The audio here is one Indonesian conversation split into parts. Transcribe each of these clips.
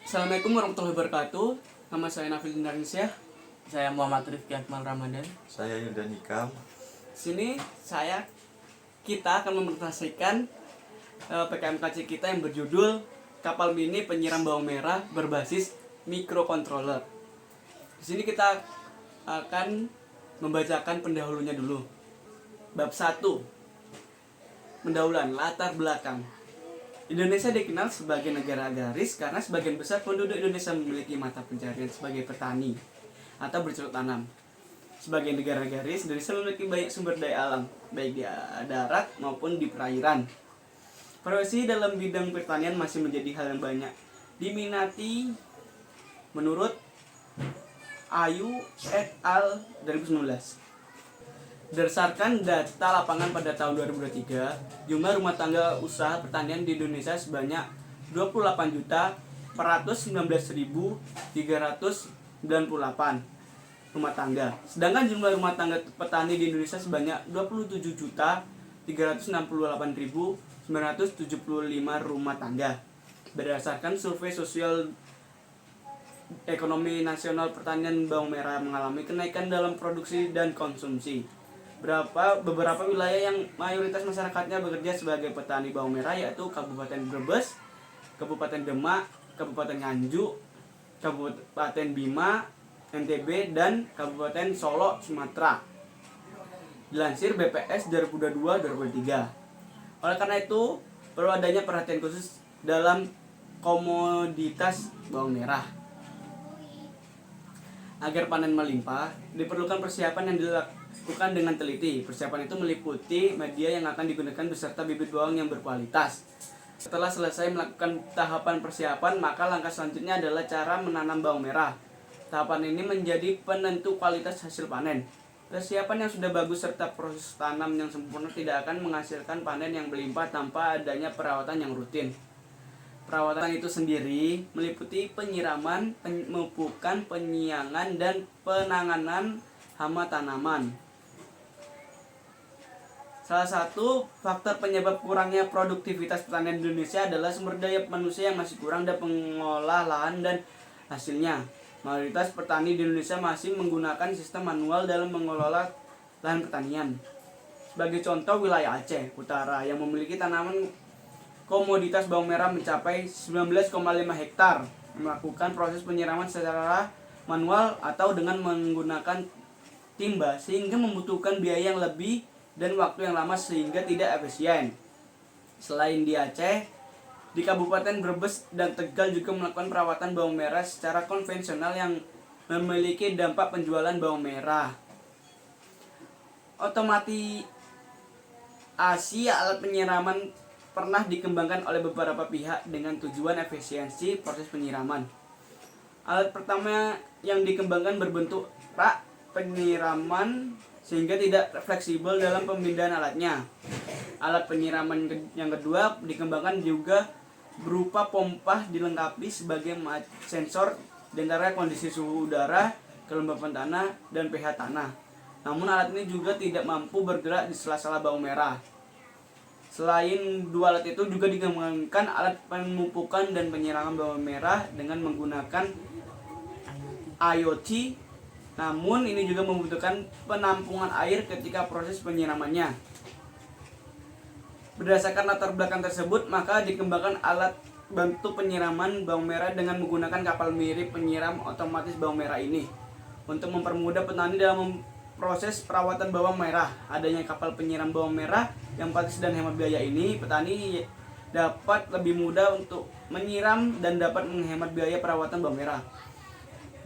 Assalamualaikum warahmatullahi wabarakatuh. Nama saya Nafil Indonesia. Saya Muhammad Rifki Akmal Ramadan. Saya Yuda Nikam. Sini kita akan mempresentasikan PKMKC kita yang berjudul Kapal Mini Penyiram Bawang Merah Berbasis Microcontroller. Di sini kita akan membacakan pendahulunya dulu. Bab 1. Pendahuluan latar belakang. Indonesia dikenal sebagai negara agraris karena sebagian besar penduduk Indonesia memiliki mata pencarian sebagai petani atau bercocok tanam. Sebagai negara agraris, Indonesia memiliki banyak sumber daya alam, baik di darat maupun di perairan. Profesi dalam bidang pertanian masih menjadi hal yang banyak diminati menurut Ayu et al. 2019. Berdasarkan data lapangan pada tahun 2023, jumlah rumah tangga usaha pertanian di Indonesia sebanyak 28.419.398 rumah tangga. Sedangkan jumlah rumah tangga petani di Indonesia sebanyak 27.368.975 rumah tangga. Berdasarkan survei sosial ekonomi nasional, pertanian bawang merah mengalami kenaikan dalam produksi dan konsumsi. Beberapa wilayah yang mayoritas masyarakatnya bekerja sebagai petani bawang merah yaitu Kabupaten Brebes, Kabupaten Demak, Kabupaten Nganjuk, Kabupaten Bima, NTB, dan Kabupaten Solo, Sumatera. Dilansir BPS 2022-2023. Oleh karena itu, perlu adanya perhatian khusus dalam komoditas bawang merah. Agar panen melimpah, diperlukan persiapan yang dilakukan dengan teliti. Persiapan itu meliputi media yang akan digunakan beserta bibit bawang yang berkualitas. Setelah selesai melakukan tahapan persiapan, maka langkah selanjutnya adalah cara menanam bawang merah. Tahapan ini menjadi penentu kualitas hasil panen. Persiapan yang sudah bagus serta proses tanam yang sempurna tidak akan menghasilkan panen yang berlimpah tanpa adanya perawatan yang rutin. Perawatan itu sendiri meliputi penyiraman, pemupukan, penyiangan, dan penanganan hama tanaman. Salah satu faktor penyebab kurangnya produktivitas pertanian Indonesia adalah sumber daya manusia yang masih kurang dan pengolah lahan dan hasilnya. Mayoritas petani di Indonesia masih menggunakan sistem manual dalam mengelola lahan pertanian. Sebagai contoh, wilayah Aceh Utara yang memiliki tanaman komoditas bawang merah mencapai 19,5 hektar melakukan proses penyiraman secara manual atau dengan menggunakan timba sehingga membutuhkan biaya yang lebih dan waktu yang lama sehingga tidak efisien. Selain di Aceh, di Kabupaten Brebes dan Tegal juga melakukan perawatan bawang merah secara konvensional yang memiliki dampak penjualan bawang merah. Otomatisasi alat penyiraman pernah dikembangkan oleh beberapa pihak dengan tujuan efisiensi proses penyiraman. Alat pertama yang dikembangkan berbentuk rak penyiraman sehingga tidak fleksibel dalam pemindahan alatnya. Alat penyiraman yang kedua dikembangkan juga berupa pompa dilengkapi sebagai sensor di antara kondisi suhu udara, kelembapan tanah, dan pH tanah. Namun alat ini juga tidak mampu bergerak di sela-sela bawang merah. Selain dua alat itu juga dikembangkan alat pemupukan dan penyiraman bawang merah dengan menggunakan IoT. Namun ini juga membutuhkan penampungan air ketika proses penyiramannya. Berdasarkan latar belakang tersebut, maka dikembangkan alat bantu penyiraman bawang merah dengan menggunakan kapal mirip penyiram otomatis bawang merah ini. Untuk mempermudah petani dalam proses perawatan bawang merah, adanya kapal penyiram bawang merah yang praktis dan hemat biaya ini, petani dapat lebih mudah untuk menyiram dan dapat menghemat biaya perawatan bawang merah.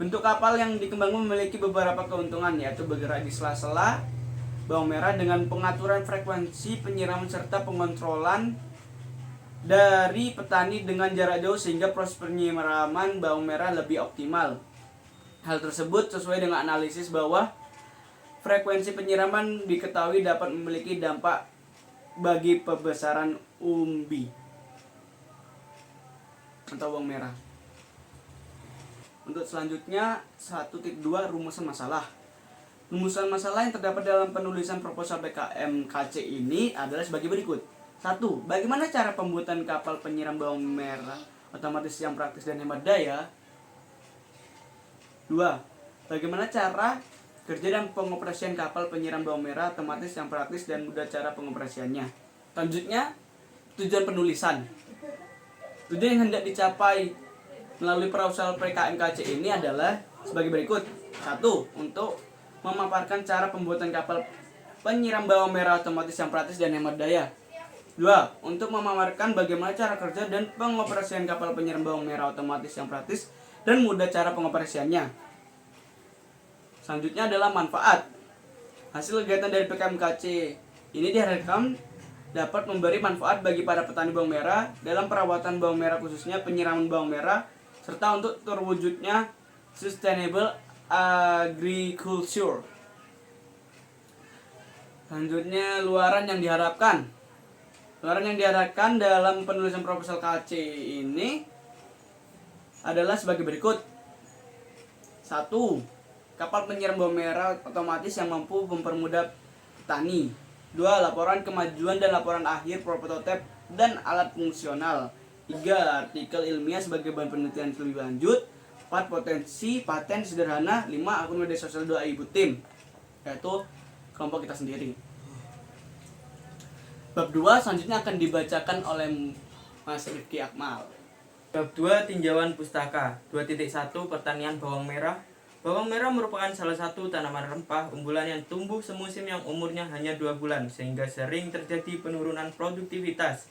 Bentuk kapal yang dikembangkan memiliki beberapa keuntungan, yaitu bergerak di sela-sela bawang merah dengan pengaturan frekuensi penyiraman serta pengontrolan dari petani dengan jarak jauh sehingga proses penyiraman bawang merah lebih optimal. Hal tersebut sesuai dengan analisis bahwa frekuensi penyiraman diketahui dapat memiliki dampak bagi pembesaran umbi atau bawang merah. Untuk selanjutnya 1.2 rumusan masalah. Rumusan masalah yang terdapat dalam penulisan proposal PKMKC ini adalah sebagai berikut. 1. Bagaimana cara pembuatan kapal penyiram bawang merah otomatis yang praktis dan hemat daya. 2. Bagaimana cara kerja dan pengoperasian kapal penyiram bawang merah otomatis yang praktis dan mudah cara pengoperasiannya. Selanjutnya, tujuan penulisan. Tujuan yang hendak dicapai melalui proposal PKMKC ini adalah sebagai berikut. 1. Untuk memaparkan cara pembuatan kapal penyiram bawang merah otomatis yang praktis dan hemat daya. 2. Untuk memaparkan bagaimana cara kerja dan pengoperasian kapal penyiram bawang merah otomatis yang praktis dan mudah cara pengoperasiannya. Selanjutnya adalah manfaat. Hasil kegiatan dari PKMKC ini diharapkan dapat memberi manfaat bagi para petani bawang merah dalam perawatan bawang merah, khususnya penyiraman bawang merah, serta untuk terwujudnya sustainable agriculture. Selanjutnya, luaran yang diharapkan. Luaran yang diharapkan dalam penulisan proposal KC ini adalah sebagai berikut. 1. Kapal penyiram bawang merah otomatis yang mampu mempermudah petani. 2. Laporan kemajuan dan laporan akhir prototipe dan alat fungsional. 3. Artikel ilmiah sebagai bahan penelitian lebih lanjut. 4. Potensi paten sederhana. 5. Akun media sosial 2 ibu tim, yaitu kelompok kita sendiri. Bab 2 selanjutnya akan dibacakan oleh Mas Rifki Akmal. Bab 2 tinjauan pustaka. 2.1 Pertanian bawang merah. Bawang merah merupakan salah satu tanaman rempah unggulan yang tumbuh semusim yang umurnya hanya 2 bulan, sehingga sering terjadi penurunan produktivitas.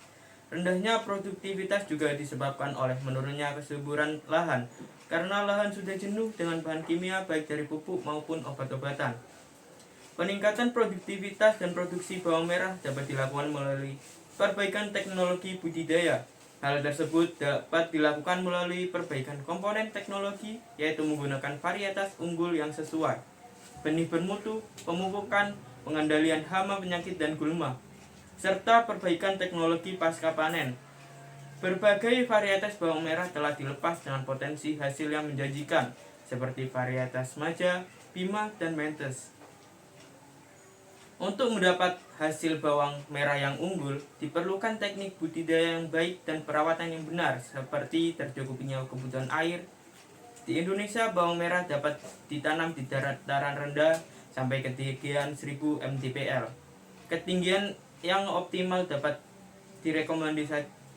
Rendahnya produktivitas juga disebabkan oleh menurunnya kesuburan lahan, karena lahan sudah jenuh dengan bahan kimia baik dari pupuk maupun obat-obatan. Peningkatan produktivitas dan produksi bawang merah dapat dilakukan melalui perbaikan teknologi budidaya. Hal tersebut dapat dilakukan melalui perbaikan komponen teknologi, yaitu menggunakan varietas unggul yang sesuai, benih bermutu, pemupukan, pengendalian hama penyakit dan gulma, serta perbaikan teknologi pasca panen. Berbagai varietas bawang merah telah dilepas dengan potensi hasil yang menjanjikan, seperti varietas Maja, Bima, dan Mentes. Untuk mendapat hasil bawang merah yang unggul, diperlukan teknik budidaya yang baik dan perawatan yang benar, seperti tercukupinya kebutuhan air. Di Indonesia, bawang merah dapat ditanam di dataran rendah sampai ketinggian 1000 mdpl. Ketinggian yang optimal dapat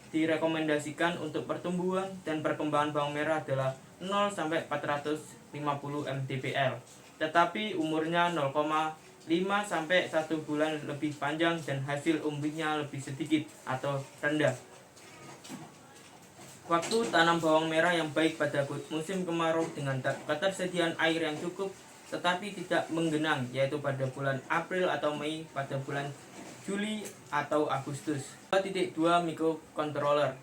direkomendasikan untuk pertumbuhan dan perkembangan bawang merah adalah 0 sampai 450 mdpl. Tetapi umurnya 0,5 sampai 1 bulan lebih panjang dan hasil umbinya lebih sedikit atau rendah. Waktu tanam bawang merah yang baik pada musim kemarau dengan ketersediaan air yang cukup tetapi tidak menggenang, yaitu pada bulan April atau Mei, pada bulan Juli atau Agustus. 2.2 Microcontroller.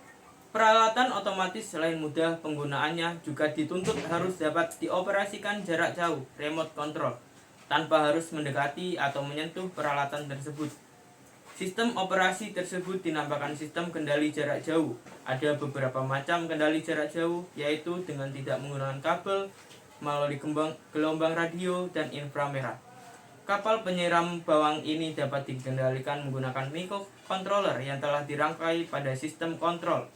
Peralatan otomatis selain mudah penggunaannya juga dituntut harus dapat dioperasikan jarak jauh, remote control, tanpa harus mendekati atau menyentuh peralatan tersebut. Sistem operasi tersebut dinamakan sistem kendali jarak jauh. Ada beberapa macam kendali jarak jauh, yaitu dengan tidak menggunakan kabel, melalui gelombang radio, dan inframerah. Kapal penyiram bawang ini dapat dikendalikan menggunakan microcontroller yang telah dirangkai pada sistem kontrol.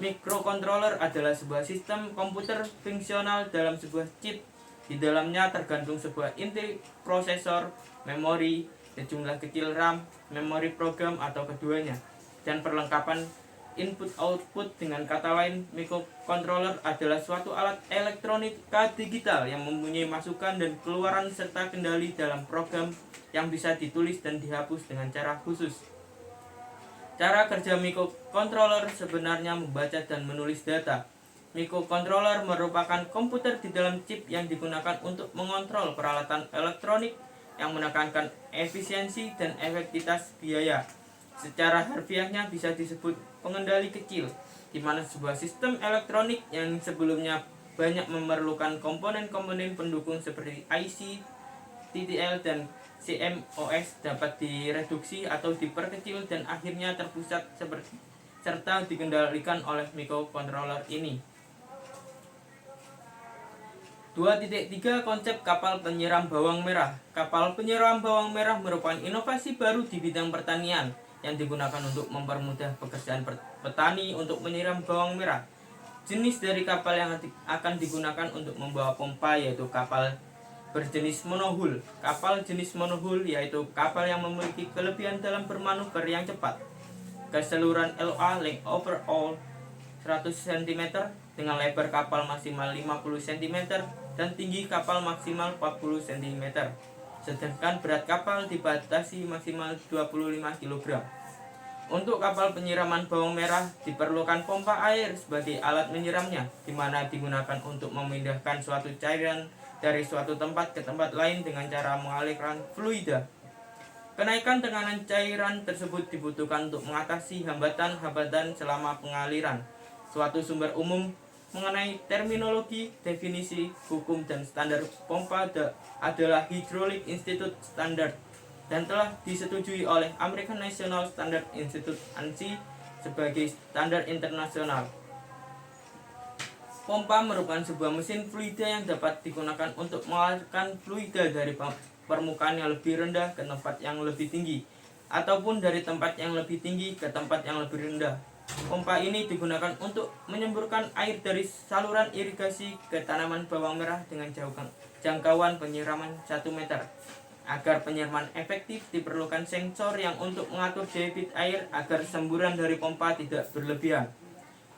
Microcontroller adalah sebuah sistem komputer fungsional dalam sebuah chip. Di dalamnya tergantung sebuah inti prosesor, memori, sejumlah kecil RAM, memori program atau keduanya, dan perlengkapan input-output. Dengan kata lain, microcontroller adalah suatu alat elektronika digital yang mempunyai masukan dan keluaran serta kendali dalam program yang bisa ditulis dan dihapus dengan cara khusus. Cara kerja microcontroller sebenarnya membaca dan menulis data. Microcontroller merupakan komputer di dalam chip yang digunakan untuk mengontrol peralatan elektronik yang menekankan efisiensi dan efektivitas biaya. Secara harfiahnya bisa disebut pengendali kecil, di mana sebuah sistem elektronik yang sebelumnya banyak memerlukan komponen-komponen pendukung seperti IC, TTL, dan CMOS dapat direduksi atau diperkecil dan akhirnya terpusat serta dikendalikan oleh microcontroller ini. 2.3 Konsep kapal penyiram bawang merah. Kapal penyiram bawang merah merupakan inovasi baru di bidang pertanian yang digunakan untuk mempermudah pekerjaan petani untuk menyiram bawang merah. Jenis dari kapal yang akan digunakan untuk membawa pompa yaitu kapal berjenis monohull. Kapal jenis monohull yaitu kapal yang memiliki kelebihan dalam bermanuver yang cepat. Keseluruhan LA length overall 100 cm dengan lebar kapal maksimal 50 cm dan tinggi kapal maksimal 40 cm. Sedangkan berat kapal dibatasi maksimal 25 kg. Untuk kapal penyiraman bawang merah diperlukan pompa air sebagai alat menyiramnya, di mana digunakan untuk memindahkan suatu cairan dari suatu tempat ke tempat lain dengan cara mengalirkan fluida. Kenaikan tekanan cairan tersebut dibutuhkan untuk mengatasi hambatan-hambatan selama pengaliran. Suatu sumber umum mengenai terminologi, definisi, hukum, dan standar pompa adalah Hydraulic Institute Standard dan telah disetujui oleh American National Standard Institute (ANSI) sebagai standar internasional. Pompa merupakan sebuah mesin fluida yang dapat digunakan untuk mengalirkan fluida dari permukaan yang lebih rendah ke tempat yang lebih tinggi, ataupun dari tempat yang lebih tinggi ke tempat yang lebih rendah. Pompa ini digunakan untuk menyemburkan air dari saluran irigasi ke tanaman bawang merah dengan jangkauan penyiraman 1 meter. Agar penyiraman efektif diperlukan sensor yang untuk mengatur debit air agar semburan dari pompa tidak berlebihan.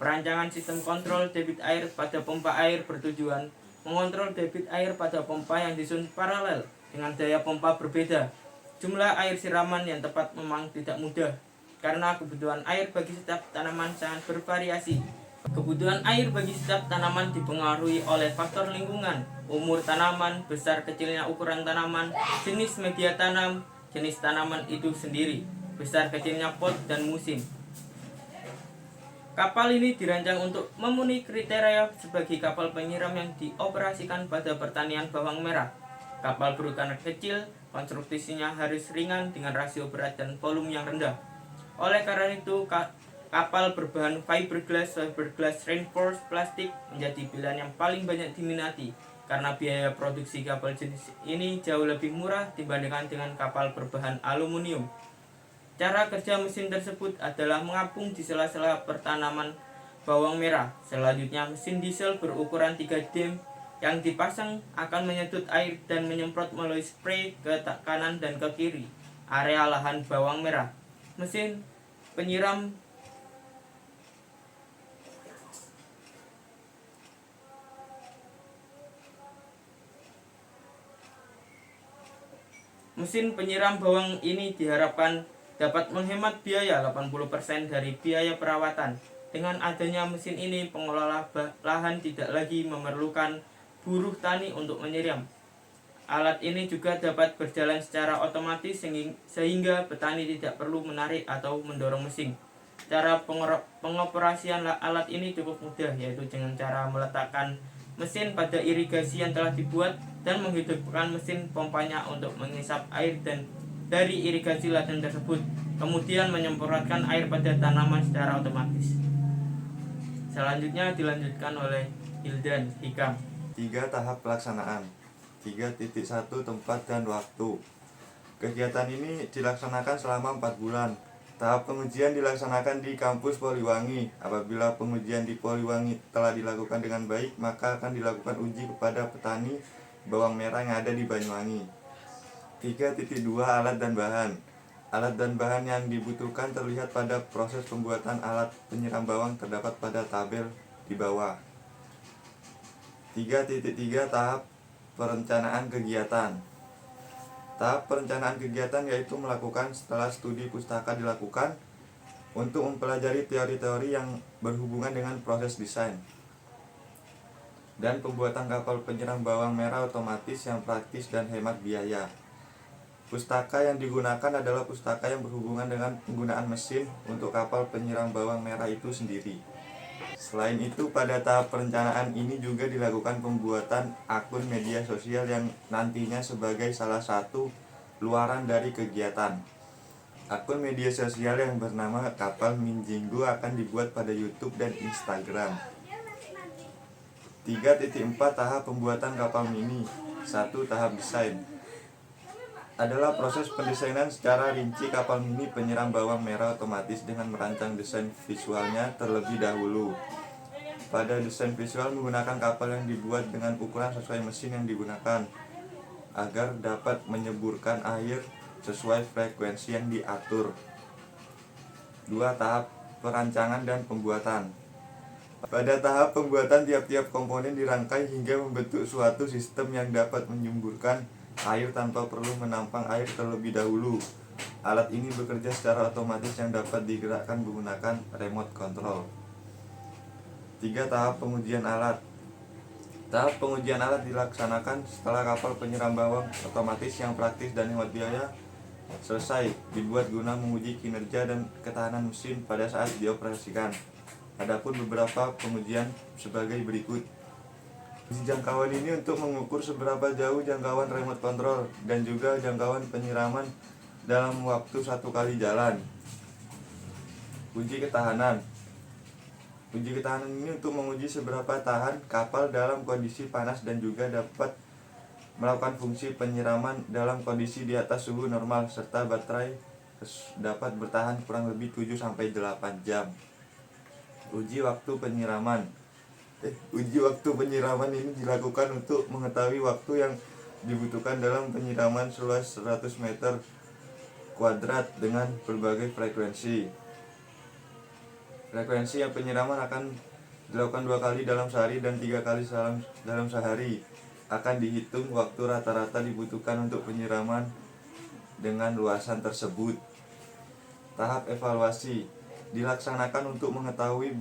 Perancangan sistem kontrol debit air pada pompa air bertujuan mengontrol debit air pada pompa yang disusun paralel dengan daya pompa berbeda. Jumlah air siraman yang tepat memang tidak mudah, karena kebutuhan air bagi setiap tanaman sangat bervariasi. Kebutuhan air bagi setiap tanaman dipengaruhi oleh faktor lingkungan, umur tanaman, besar kecilnya ukuran tanaman, jenis media tanam, jenis tanaman itu sendiri, besar kecilnya pot, dan musim. Kapal ini dirancang untuk memenuhi kriteria sebagai kapal penyiram yang dioperasikan pada pertanian bawang merah. Kapal berukuran kecil, konstruksinya harus ringan dengan rasio berat dan volume yang rendah. Oleh karena itu, kapal berbahan fiberglass reinforced plastik menjadi pilihan yang paling banyak diminati karena biaya produksi kapal jenis ini jauh lebih murah dibandingkan dengan kapal berbahan aluminium. Cara kerja mesin tersebut adalah mengapung di sela-sela pertanaman bawang merah. Selanjutnya, mesin diesel berukuran 3 dm yang dipasang akan menyedot air dan menyemprot melalui spray ke kanan dan ke kiri area lahan bawang merah. Mesin penyiram bawang ini diharapkan dapat menghemat biaya 80% dari biaya perawatan. Dengan adanya mesin ini, pengelola lahan tidak lagi memerlukan buruh tani untuk menyiram. Alat ini juga dapat berjalan secara otomatis sehingga petani tidak perlu menarik atau mendorong mesin. Cara pengoperasian alat ini cukup mudah, yaitu dengan cara meletakkan mesin pada irigasi yang telah dibuat dan menghidupkan mesin pompanya untuk mengisap air dari irigasi ladang tersebut, kemudian menyemprotkan air pada tanaman secara otomatis. Selanjutnya dilanjutkan oleh Hildan Hikam. 3 tahap pelaksanaan. 3.1 tempat dan waktu. Kegiatan ini dilaksanakan selama 4 bulan. Tahap pengujian dilaksanakan di kampus Poliwangi. Apabila pengujian di Poliwangi telah dilakukan dengan baik, maka akan dilakukan uji kepada petani bawang merah yang ada di Banyuwangi. 3.2 Alat dan bahan. Alat dan bahan yang dibutuhkan terlihat pada proses pembuatan alat penyiram bawang terdapat pada tabel di bawah. 3.3 Tahap perencanaan kegiatan. Tahap perencanaan kegiatan yaitu melakukan setelah studi pustaka dilakukan untuk mempelajari teori-teori yang berhubungan dengan proses desain dan pembuatan kapal penyiram bawang merah otomatis yang praktis dan hemat biaya. Pustaka yang digunakan adalah pustaka yang berhubungan dengan penggunaan mesin untuk kapal penyiram bawang merah itu sendiri. Selain itu, pada tahap perencanaan ini juga dilakukan pembuatan akun media sosial yang nantinya sebagai salah satu luaran dari kegiatan. Akun media sosial yang bernama Kapal Minjinggo akan dibuat pada YouTube dan Instagram. 3.4 Tahap pembuatan kapal mini. 1. Tahap desain adalah proses pendesainan secara rinci kapal mini penyiram bawang merah otomatis dengan merancang desain visualnya terlebih dahulu. Pada desain visual menggunakan kapal yang dibuat dengan ukuran sesuai mesin yang digunakan agar dapat menyemburkan air sesuai frekuensi yang diatur. 2. Tahap perancangan dan pembuatan. Pada tahap pembuatan, tiap-tiap komponen dirangkai hingga membentuk suatu sistem yang dapat menyemburkan air tanpa perlu menampang air terlebih dahulu. Alat ini bekerja secara otomatis yang dapat digerakkan menggunakan remote control. 3. Tahap pengujian alat. Tahap pengujian alat dilaksanakan setelah kapal penyiram bawang otomatis yang praktis dan hemat biaya selesai dibuat guna menguji kinerja dan ketahanan mesin pada saat dioperasikan. Adapun beberapa pengujian sebagai berikut. Uji jangkauan ini untuk mengukur seberapa jauh jangkauan remote control dan juga jangkauan penyiraman dalam waktu 1 kali jalan. Uji ketahanan. Uji ketahanan ini untuk menguji seberapa tahan kapal dalam kondisi panas dan juga dapat melakukan fungsi penyiraman dalam kondisi di atas suhu normal serta baterai dapat bertahan kurang lebih 7-8 jam. Uji waktu penyiraman. Uji waktu penyiraman ini dilakukan untuk mengetahui waktu yang dibutuhkan dalam penyiraman seluas 100 meter kuadrat dengan berbagai frekuensi. Frekuensi yang penyiraman akan dilakukan 2 kali dalam sehari dan 3 kali dalam sehari. Akan dihitung waktu rata-rata dibutuhkan untuk penyiraman dengan luasan tersebut. Tahap evaluasi dilaksanakan untuk mengetahui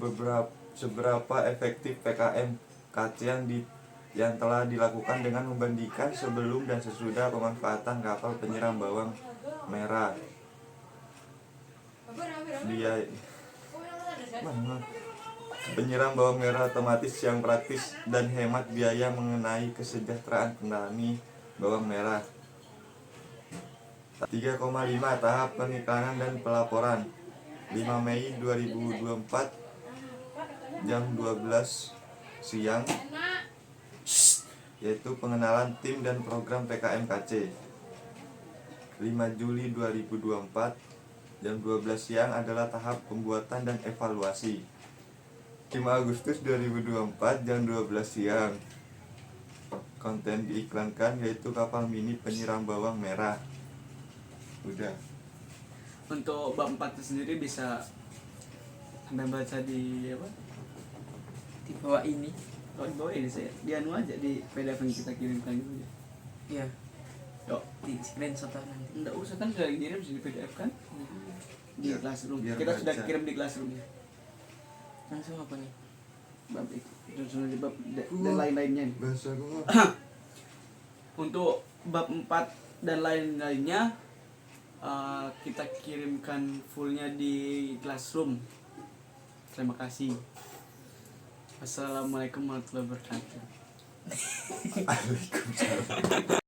seberapa efektif PKM KC yang telah dilakukan dengan membandingkan sebelum dan sesudah pemanfaatan kapal penyiram bawang merah. Penyiram bawang merah otomatis yang praktis dan hemat biaya mengenai kesejahteraan petani bawang merah. 3,5 Tahap pengiklanan dan pelaporan. 5 Mei 2024 jam 12 siang, yaitu pengenalan tim dan program PKMKC. 5 Juli 2024 jam 12 siang adalah tahap pembuatan dan evaluasi. 5 Agustus 2024 jam 12 siang, konten diiklankan yaitu kapal mini penyiram bawang merah. Udah. Untuk bab 4 sendiri bisa sampai baca di apa? Di bawah ini. Oh, di bawah ini saya. Di anu aja di PDF yang kita kirimkan itu ya. Iya, Yuk, di screenshot nanti. enggak usah kan sudah dikirim di PDF kan? Di Biar- Classroom. biar Kita sudah baca. kirim di Classroom ya. Langsung apa nih? Bab itu. Terus di bab dan lain-lainnya nih. Bahasa gua. Untuk bab 4 dan lain-lainnya kita kirimkan fullnya di Classroom. Terima kasih. Assalamualaikum warahmatullahi wabarakatuh. Waalaikumsalam.